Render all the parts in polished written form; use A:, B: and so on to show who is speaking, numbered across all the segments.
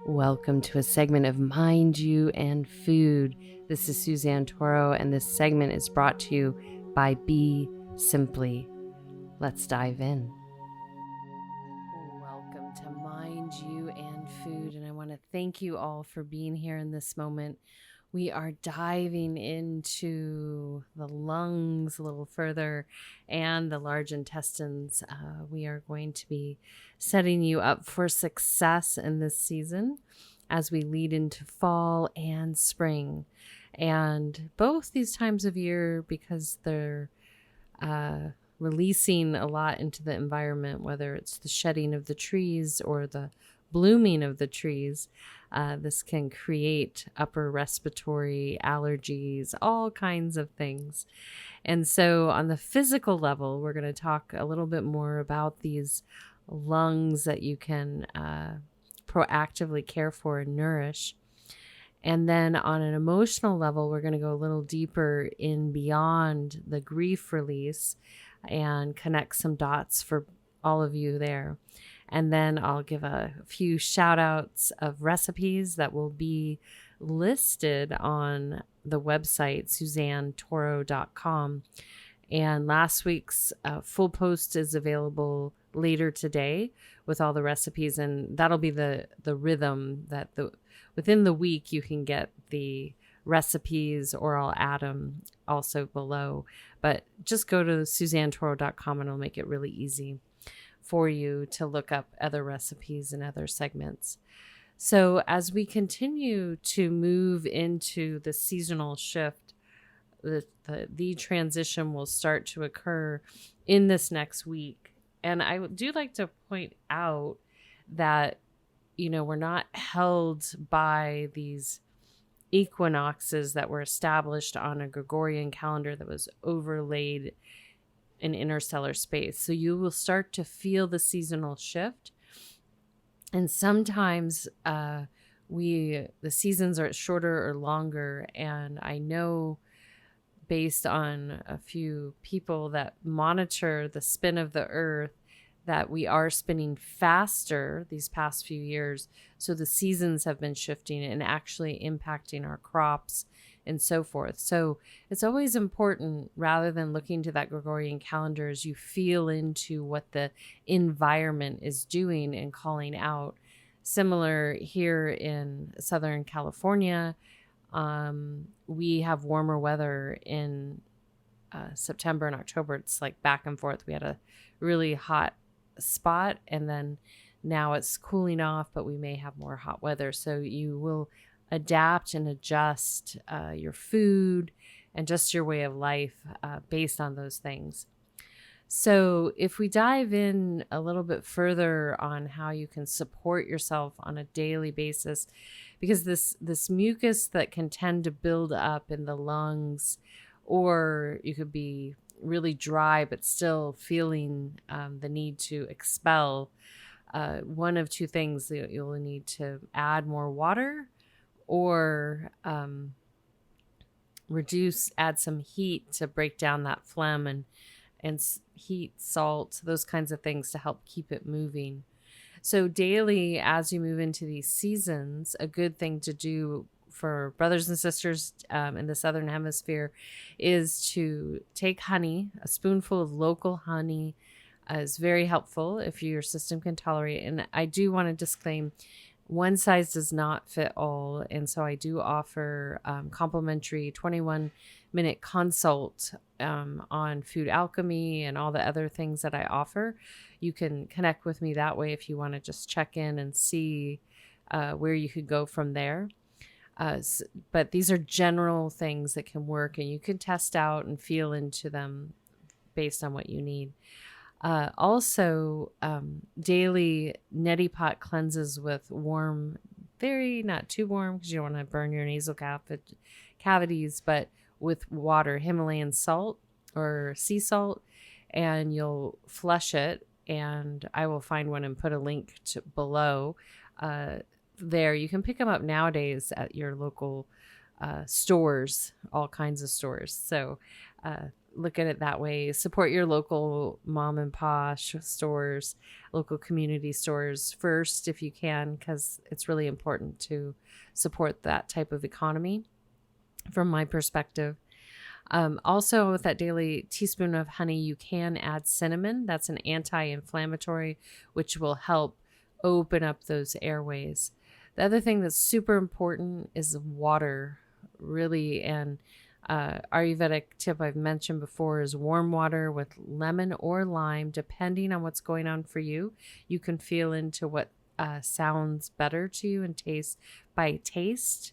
A: Welcome to a segment of Mind You and Food. This is Suzanne Toro, and this segment is brought to you by BeSimply. Let's dive in. Welcome to Mind You and Food, and I want to thank you all for being here in this moment. We are diving into the lungs a little further and the large intestines. We are going to be setting you up for success in this season as we lead into fall and spring. And both these times of year, because they're releasing a lot into the environment, whether it's the shedding of the trees or the blooming of the trees, this can create upper respiratory allergies, all kinds of things. And so on the physical level, we're going to talk a little bit more about these lungs that you can proactively care for and nourish. And then on an emotional level, we're going to go a little deeper in beyond the grief release and connect some dots for all of you there. And then I'll give a few shout outs of recipes that will be listed on the website, SuzanneToro.com. And last week's full post is available later today with all the recipes. And that'll be the rhythm that within the week you can get the recipes, or I'll add them also below. But just go to SuzanneToro.com and it'll make it really easy for you to look up other recipes and other segments. So as we continue to move into the seasonal shift, the transition will start to occur in this next week. And I do like to point out that, we're not held by these equinoxes that were established on a Gregorian calendar that was overlaid in interstellar space. So you will start to feel the seasonal shift. And sometimes the seasons are shorter or longer. And I know, based on a few people that monitor the spin of the earth, that we are spinning faster these past few years. So the seasons have been shifting and actually impacting our crops and so forth. So it's always important, rather than looking to that Gregorian calendar, as you feel into what the environment is doing and calling out. Similar here in Southern California, we have warmer weather in September and October. It's like back and forth. We had a really hot spot, and then now it's cooling off, but we may have more hot weather. So you will adapt and adjust your food and just your way of life based on those things. So if we dive in a little bit further on how you can support yourself on a daily basis, because this mucus that can tend to build up in the lungs, or you could be really dry but still feeling the need to expel, one of two things: you'll need to add more water, or add some heat to break down that phlegm, and heat, salt, those kinds of things to help keep it moving. So daily, as you move into these seasons, a good thing to do for brothers and sisters in the Southern Hemisphere is to take honey. A spoonful of local honey is very helpful if your system can tolerate it. And I do want to disclaim, one size does not fit all. And so I do offer complimentary 21-minute consult on food alchemy and all the other things that I offer. You can connect with me that way if you want to just check in and see where you could go from there. But these are general things that can work, and you can test out and feel into them based on what you need. Also, daily neti pot cleanses with warm, not too warm because you don't want to burn your nasal cavities, but with water, Himalayan salt or sea salt, and you'll flush it. And I will find one and put a link below. There, you can pick them up nowadays at your local stores, all kinds of stores. So look at it that way. Support your local mom and pop stores, local community stores first if you can, because it's really important to support that type of economy from my perspective. Also, with that daily teaspoon of honey, you can add cinnamon. That's an anti-inflammatory, which will help open up those airways. The other thing that's super important is water, really. And Ayurvedic tip I've mentioned before is warm water with lemon or lime, depending on what's going on for you. You can feel into what sounds better to you and taste by taste.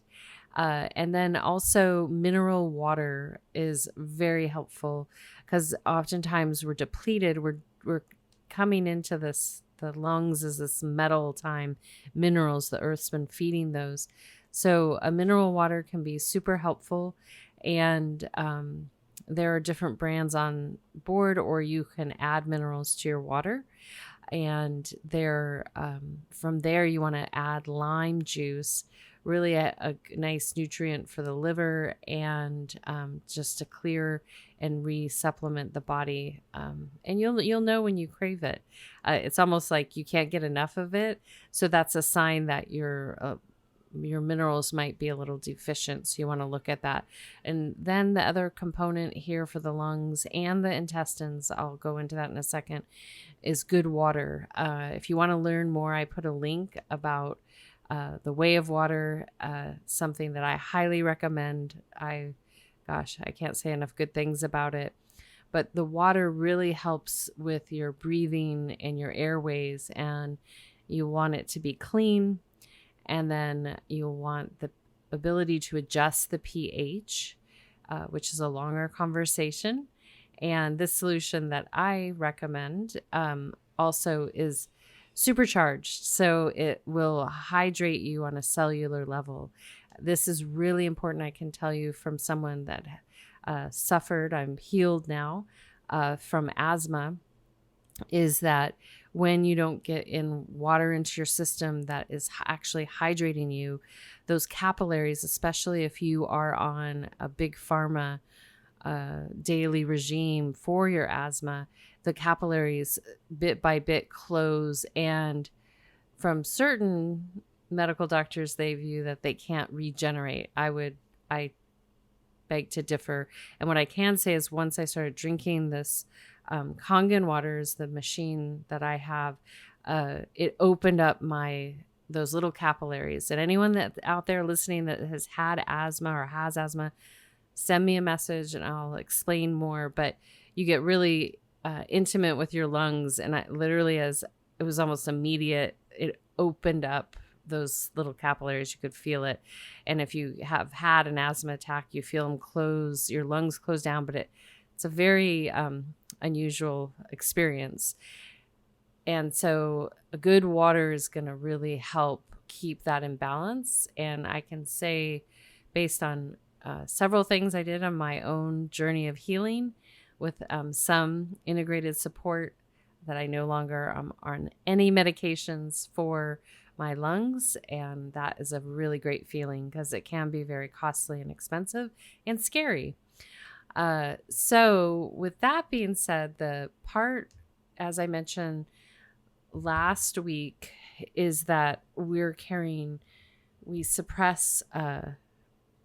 A: And then also mineral water is very helpful because oftentimes we're depleted. We're coming into this, the lungs is this metal time, minerals, the earth's been feeding those. So a mineral water can be super helpful. And there are different brands on board, or you can add minerals to your water. And from there, you want to add lime juice, really a nice nutrient for the liver, and just to clear and re-supplement the body. And you'll know when you crave it. It's almost like you can't get enough of it. So that's a sign that your minerals might be a little deficient. So you want to look at that. And then the other component here for the lungs and the intestines, I'll go into that in a second, is good water. If you want to learn more, I put a link about the way of water, something that I highly recommend. I can't say enough good things about it. But the water really helps with your breathing and your airways, and you want it to be clean. And then you'll want the ability to adjust the pH, which is a longer conversation. And this solution that I recommend also is supercharged. So it will hydrate you on a cellular level. This is really important. I can tell you from someone that suffered, I'm healed now from asthma, is that when you don't get in water into your system that is actually hydrating you, those capillaries, especially if you are on a big pharma daily regime for your asthma, the capillaries bit by bit close. And from certain medical doctors, they view that they can't regenerate. I beg to differ. And what I can say is once I started drinking this Kangen water, is the machine that I have, it opened up those little capillaries. And anyone that's out there listening that has had asthma or has asthma, send me a message and I'll explain more. But you get really intimate with your lungs, and it was almost immediate. It opened up those little capillaries. You could feel it. And if you have had an asthma attack, you feel them close, your lungs close down, but it's a very unusual experience. And so a good water is going to really help keep that in balance. And I can say, based on several things I did on my own journey of healing with some integrated support, that I no longer am on any medications for my lungs. And that is a really great feeling because it can be very costly and expensive and scary. So with that being said, the part, as I mentioned last week, is that we suppress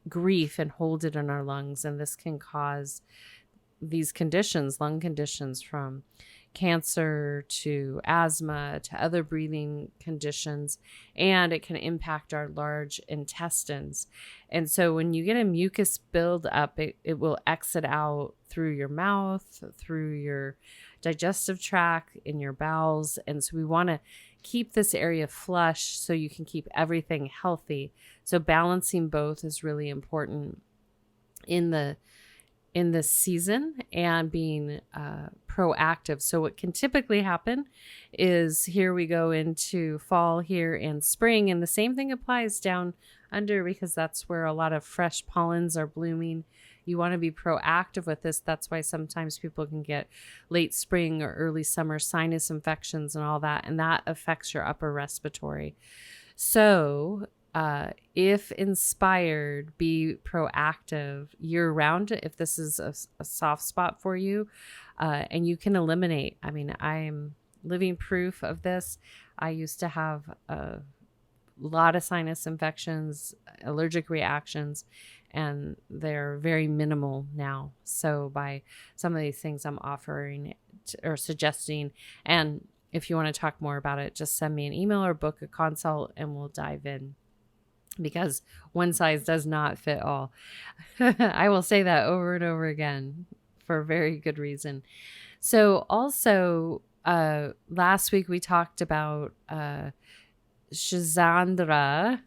A: grief and hold it in our lungs. And this can cause these conditions, lung conditions, from cancer to asthma to other breathing conditions, and it can impact our large intestines. And so when you get a mucus build up, it will exit out through your mouth, through your digestive tract, in your bowels. And so we want to keep this area flush so you can keep everything healthy. So balancing both is really important in this season, and being proactive. So what can typically happen is, here we go into fall here and spring, and the same thing applies down under, because that's where a lot of fresh pollens are blooming. You want to be proactive with this. That's why sometimes people can get late spring or early summer sinus infections and all that, and that affects your upper respiratory. So if inspired, be proactive year round if this is a soft spot for you, and you can eliminate. I mean, I'm living proof of this. I used to have a lot of sinus infections, allergic reactions, and they're very minimal now. So by some of these things I'm offering or suggesting, and if you want to talk more about it, just send me an email or book a consult and we'll dive in, because one size does not fit all. I will say that over and over again for a very good reason. So also, last week we talked about Shizandra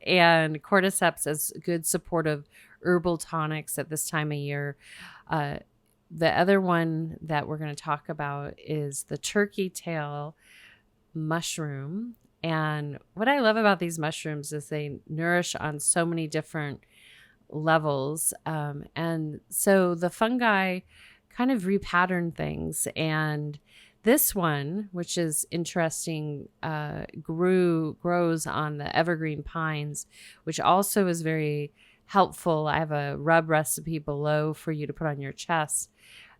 A: and cordyceps as good supportive herbal tonics at this time of year. The other one that we're going to talk about is the turkey tail mushroom. And what I love about these mushrooms is they nourish on so many different levels. And so the fungi kind of repattern things. And this one, which is interesting, grows on the evergreen pines, which also is very helpful. I have a rub recipe below for you to put on your chest.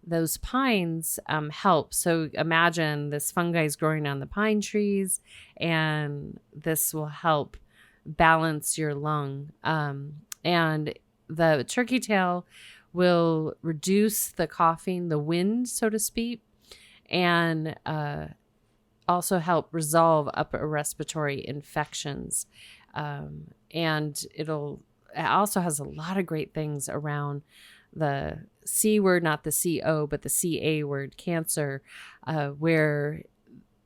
A: Those pines help. So imagine this fungi is growing on the pine trees, and this will help balance your lung. And the turkey tail will reduce the coughing, the wind, so to speak, and also help resolve upper respiratory infections. And it also has a lot of great things around the C word, not the CO, but the CA word, cancer, where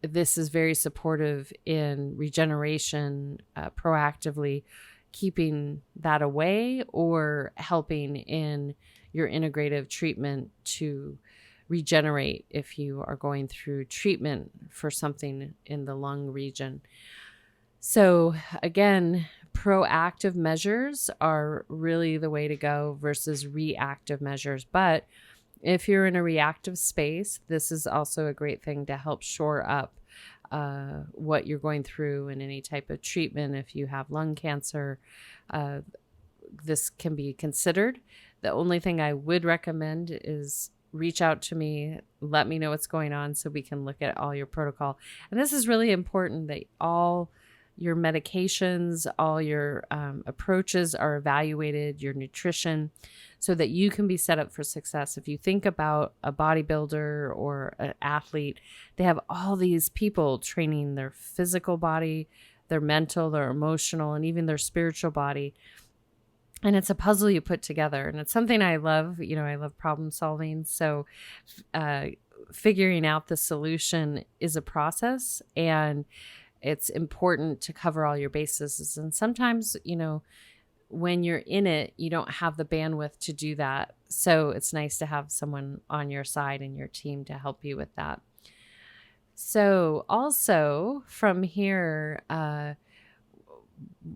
A: this is very supportive in regeneration, proactively keeping that away or helping in your integrative treatment to regenerate if you are going through treatment for something in the lung region. So again, proactive measures are really the way to go versus reactive measures. But if you're in a reactive space, this is also a great thing to help shore up what you're going through in any type of treatment. If you have lung cancer, this can be considered. The only thing I would recommend is reach out to me, let me know what's going on so we can look at all your protocol. And this is really important, that all your medications, all your approaches are evaluated, your nutrition, so that you can be set up for success. If you think about a bodybuilder or an athlete, they have all these people training their physical body, their mental, their emotional, and even their spiritual body. And it's a puzzle you put together. And it's something I love. You know, I love problem solving. So figuring out the solution is a process, and it's important to cover all your bases. And sometimes, you know, when you're in it, you don't have the bandwidth to do that. So it's nice to have someone on your side and your team to help you with that. So also from here,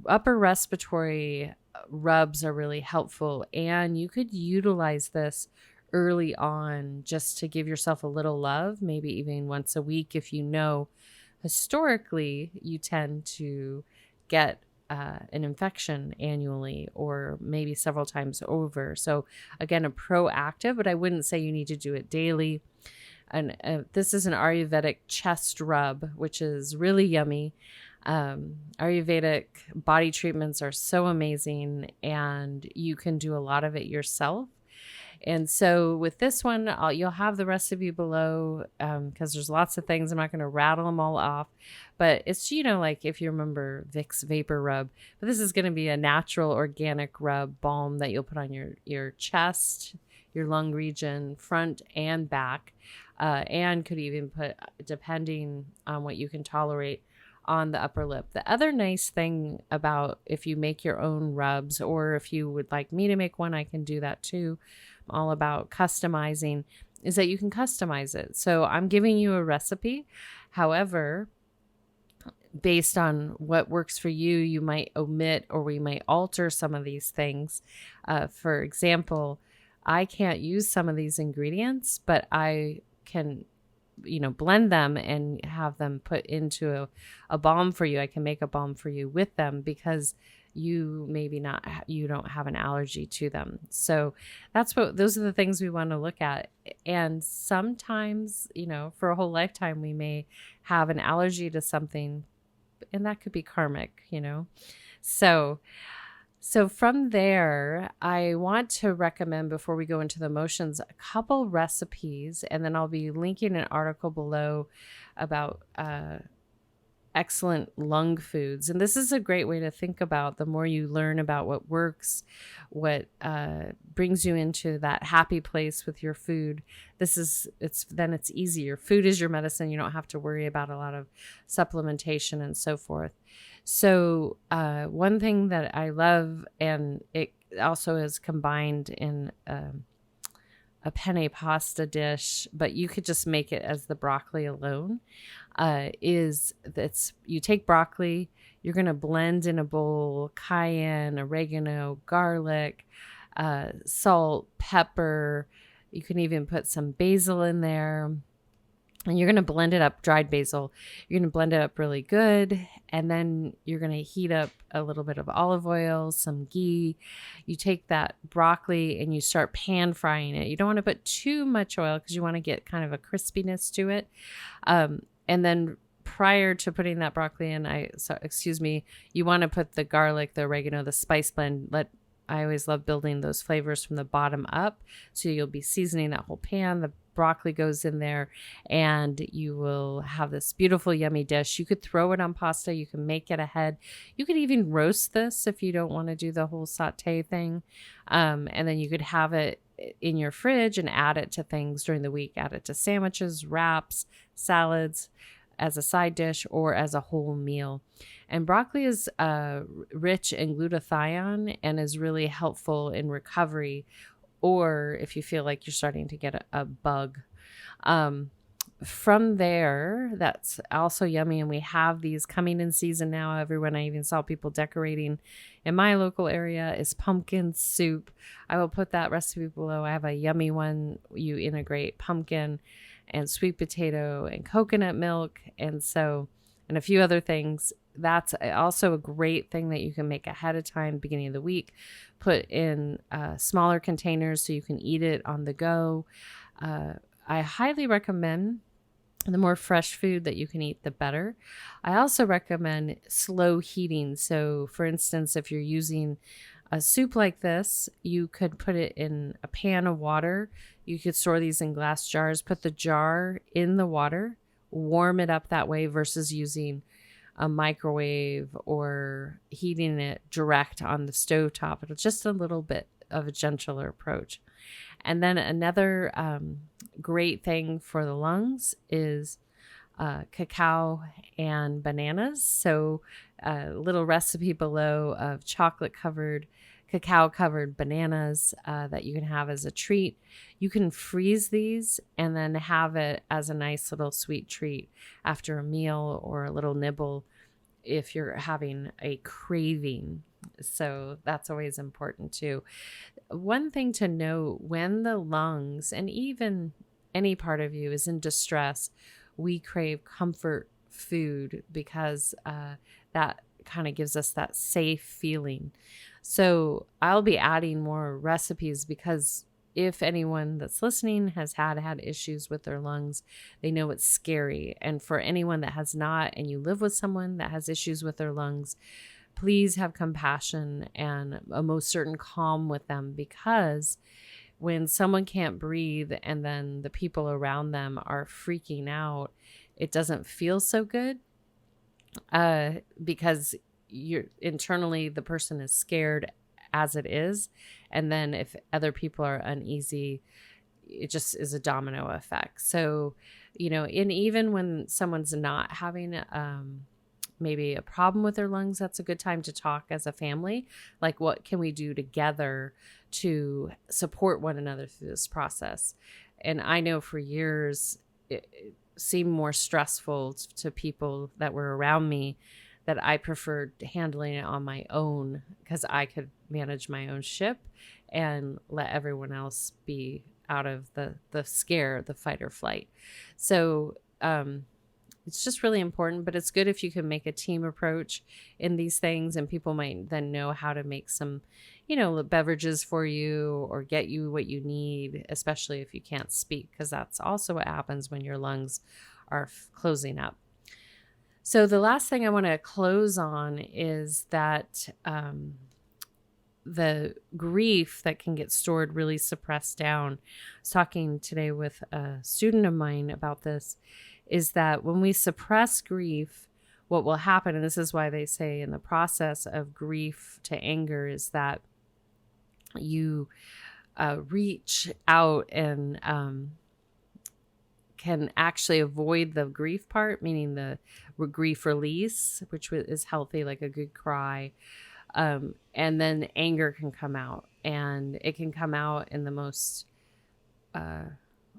A: upper respiratory rubs are really helpful, and you could utilize this early on just to give yourself a little love, maybe even once a week. If you know historically you tend to get an infection annually or maybe several times over. So again, a proactive, but I wouldn't say you need to do it daily. And this is an Ayurvedic chest rub, which is really yummy. Ayurvedic body treatments are so amazing, and you can do a lot of it yourself. And so with this one, you'll have the recipe below, because there's lots of things. I'm not going to rattle them all off, but it's, you know, like if you remember Vicks Vapor Rub, but this is going to be a natural organic rub balm that you'll put on your chest, your lung region, front and back, and could even put, depending on what you can tolerate, on the upper lip. The other nice thing about if you make your own rubs, or if you would like me to make one, I can do that too. I'm all about customizing, is that you can customize it. So I'm giving you a recipe. However, based on what works for you, you might omit or we might alter some of these things. For example, I can't use some of these ingredients, but I can blend them and have them put into a balm for you. I can make a balm for you with them because you you don't have an allergy to them. So those are the things we want to look at. And sometimes, for a whole lifetime, we may have an allergy to something, and that could be karmic, So from there, I want to recommend, before we go into the motions, a couple recipes, and then I'll be linking an article below about excellent lung foods. And this is a great way to think about, the more you learn about what works, what brings you into that happy place with your food. Then it's easier. Food is your medicine. You don't have to worry about a lot of supplementation and so forth. So one thing that I love, and it also is combined in a penne pasta dish, but you could just make it as the broccoli alone, you take broccoli, you're going to blend in a bowl cayenne, oregano, garlic, salt, pepper. You can even put some basil in there. And you're going to blend it up, dried basil. You're going to blend it up really good. And then you're going to heat up a little bit of olive oil, some ghee. You take that broccoli and you start pan frying it. You don't want to put too much oil because you want to get kind of a crispiness to it. And then prior to putting that broccoli in, you want to put the garlic, the oregano, the spice blend. I always love building those flavors from the bottom up. So you'll be seasoning that whole pan. The broccoli goes in there and you will have this beautiful, yummy dish. You could throw it on pasta. You can make it ahead. You could even roast this if you don't want to do the whole saute thing. And then you could have it in your fridge and add it to things during the week. Add it to sandwiches, wraps, salads, as a side dish or as a whole meal. And broccoli is rich in glutathione and is really helpful in recovery, or if you feel like you're starting to get a bug. From there, that's also yummy. And we have these coming in season now. Everyone, I even saw people decorating in my local area, is pumpkin soup. I will put that recipe below. I have a yummy one. You integrate pumpkin and sweet potato and coconut milk. And a few other things. That's also a great thing that you can make ahead of time, beginning of the week. Put in smaller containers so you can eat it on the go. I highly recommend, the more fresh food that you can eat, the better. I also recommend slow heating. So for instance, if you're using a soup like this, you could put it in a pan of water. You could store these in glass jars, put the jar in the water, warm it up that way versus using a microwave or heating it direct on the stovetop. It's just a little bit of a gentler approach. And then another great thing for the lungs is cacao and bananas. So a little recipe below of cacao-covered bananas that you can have as a treat. You can freeze these and then have it as a nice little sweet treat after a meal or a little nibble if you're having a craving. So that's always important too. One thing to note, when the lungs and even any part of you is in distress, we crave comfort food because that kind of gives us that safe feeling. So I'll be adding more recipes because if anyone that's listening has had issues with their lungs, they know it's scary. And for anyone that has not, and you live with someone that has issues with their lungs, please have compassion and a most certain calm with them, because when someone can't breathe and then the people around them are freaking out, it doesn't feel so good because you're internally, the person is scared as it is. And then if other people are uneasy, it just is a domino effect. So, and even when someone's not having maybe a problem with their lungs, that's a good time to talk as a family. Like, what can we do together to support one another through this process? And I know for years it seemed more stressful to people that were around me, that I preferred handling it on my own because I could manage my own ship and let everyone else be out of the scare, the fight or flight. So it's just really important, but it's good if you can make a team approach in these things, and people might then know how to make some, beverages for you or get you what you need, especially if you can't speak, because that's also what happens when your lungs are closing up. So the last thing I want to close on is that the grief that can get stored, really suppressed down. I was talking today with a student of mine about this, is that when we suppress grief, what will happen, and this is why they say in the process of grief to anger, is that you reach out and can actually avoid the grief part, meaning the grief release, which is healthy, like a good cry. And then anger can come out, and it can come out in the most,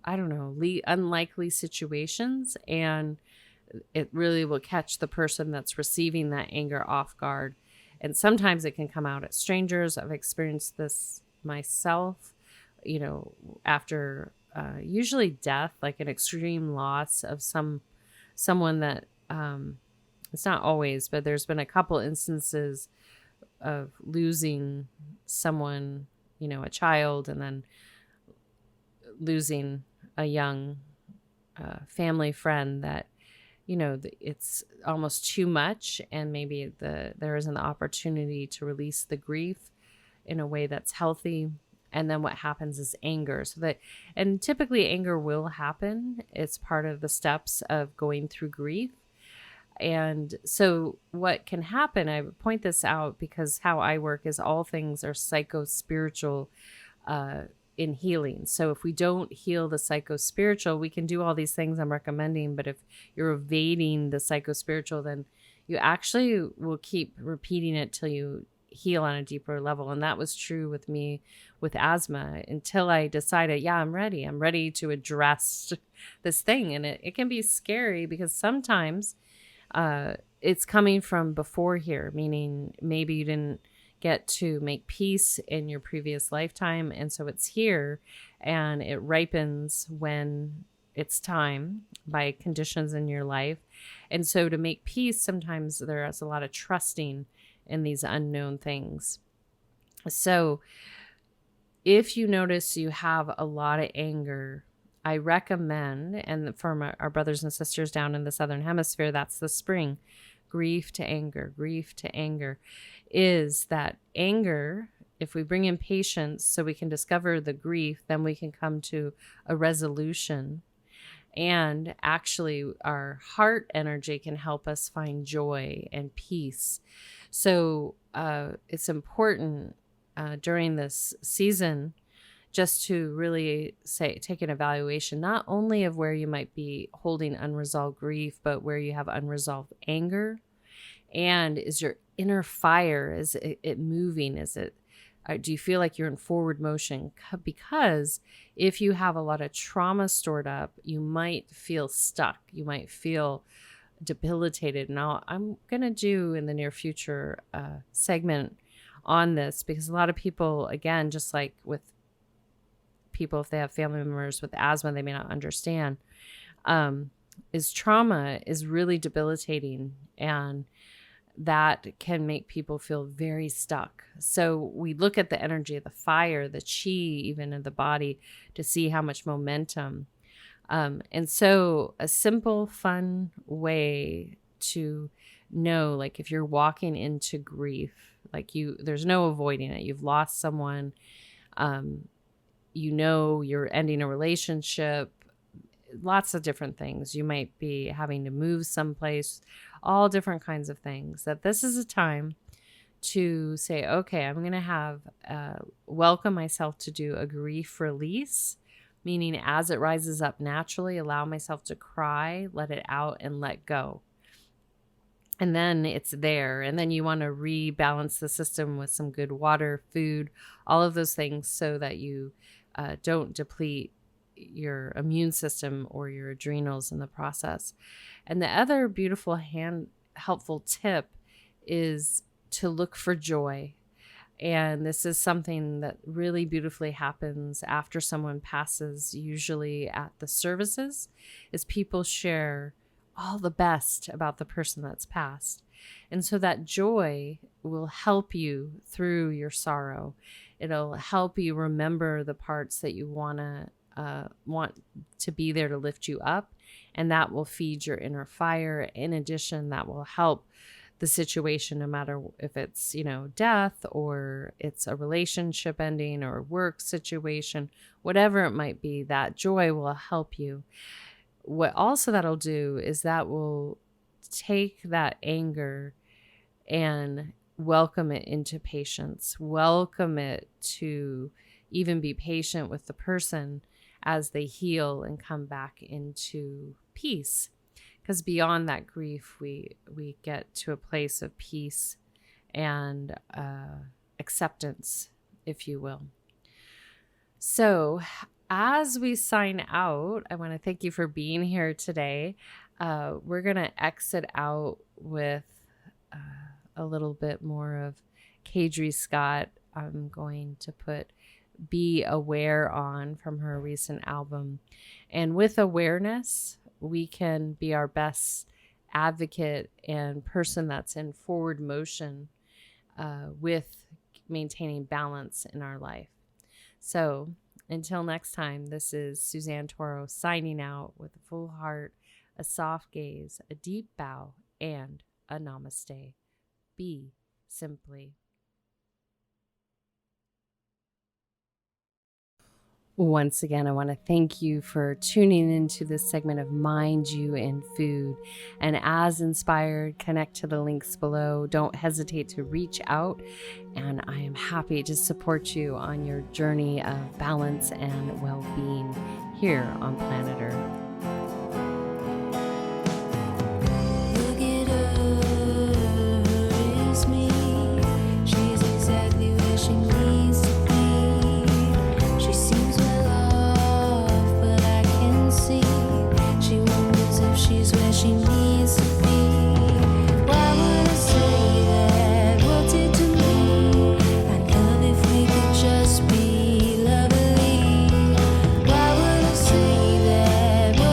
A: unlikely situations. And it really will catch the person that's receiving that anger off guard. And sometimes it can come out at strangers. I've experienced this myself, after usually death, like an extreme loss of someone that, it's not always, but there's been a couple instances of losing someone, a child, and then losing a young family friend that, it's almost too much, and maybe there isn't the opportunity to release the grief in a way that's healthy. And then what happens is anger. And typically anger will happen. It's part of the steps of going through grief. And so what can happen, I point this out because how I work is all things are psycho-spiritual in healing. So if we don't heal the psycho-spiritual, we can do all these things I'm recommending, but if you're evading the psycho-spiritual, then you actually will keep repeating it till you heal on a deeper level. And that was true with me with asthma until I decided, I'm ready to address this thing. And it can be scary because sometimes it's coming from before here, meaning maybe you didn't get to make peace in your previous lifetime. And so it's here, and it ripens when it's time by conditions in your life. And so to make peace, sometimes there's a lot of trusting in these unknown things. So if you notice you have a lot of anger, I recommend, and for our brothers and sisters down in the Southern Hemisphere, that's the spring, grief to anger, is that anger, if we bring in patience so we can discover the grief, then we can come to a resolution. And actually our heart energy can help us find joy and peace. So it's important during this season just to really take an evaluation, not only of where you might be holding unresolved grief, but where you have unresolved anger. And is your inner fire, is it moving? Do you feel like you're in forward motion? Because if you have a lot of trauma stored up, you might feel stuck. You might feel debilitated. Now, I'm going to do in the near future a segment on this, because a lot of people, again, just like with people, if they have family members with asthma, they may not understand, is trauma is really debilitating, and that can make people feel very stuck. So we look at the energy of the fire, the chi, even in the body, to see how much momentum. And so a simple, fun way to know, like if you're walking into grief, like there's no avoiding it. You've lost someone, you're ending a relationship, lots of different things. You might be having to move someplace, all different kinds of things. That this is a time to say, okay, I'm going to welcome myself to do a grief release, meaning as it rises up naturally, allow myself to cry, let it out, and let go. And then it's there. And then you want to rebalance the system with some good water, food, all of those things, so that you don't deplete your immune system or your adrenals in the process. And the other beautiful helpful tip is to look for joy. And this is something that really beautifully happens after someone passes, usually at the services, is people share all the best about the person that's passed. And so that joy will help you through your sorrow. It'll help you remember the parts that you want to be there to lift you up. And that will feed your inner fire. In addition, that will help the situation, no matter if it's, death, or it's a relationship ending or a work situation, whatever it might be, that joy will help you. What also that'll do is that will take that anger and welcome it into patience, welcome it to even be patient with the person as they heal and come back into peace. Because beyond that grief, we get to a place of peace and acceptance, if you will. So as we sign out, I want to thank you for being here today. We're going to exit out with a little bit more of Kadri Scott. I'm going to put Be Aware on from her recent album. And with awareness, we can be our best advocate and person that's in forward motion with maintaining balance in our life. So until next time, this is Suzanne Toro signing out with a full heart, a soft gaze, a deep bow, and a namaste. Be simply. Once again, I want to thank you for tuning into this segment of Mind You and Food. And as inspired, connect to the links below. Don't hesitate to reach out. And I am happy to support you on your journey of balance and well-being here on planet Earth.
B: Why would I say that?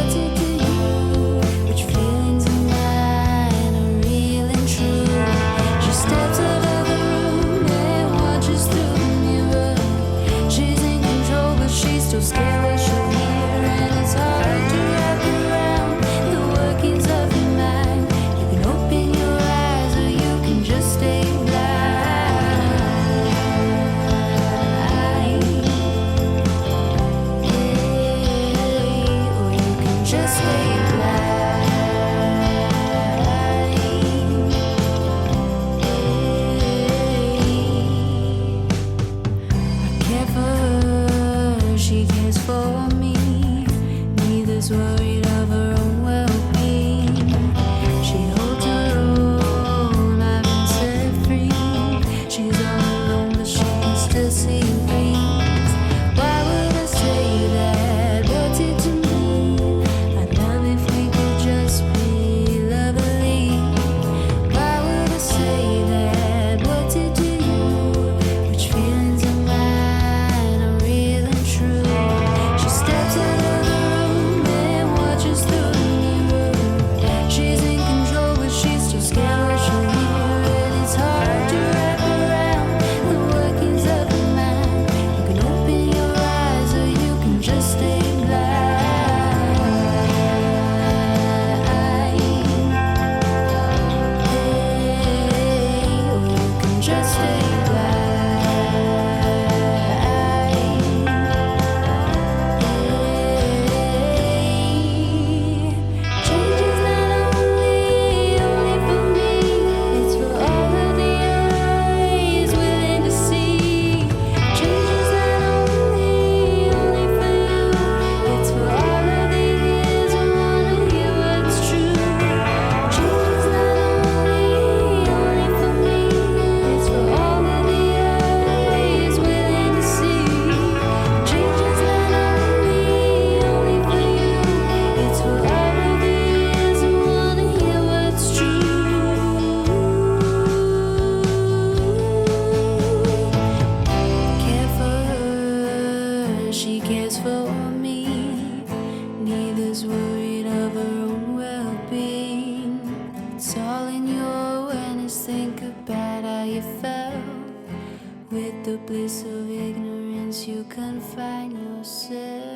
B: the bliss of ignorance, you confine yourself.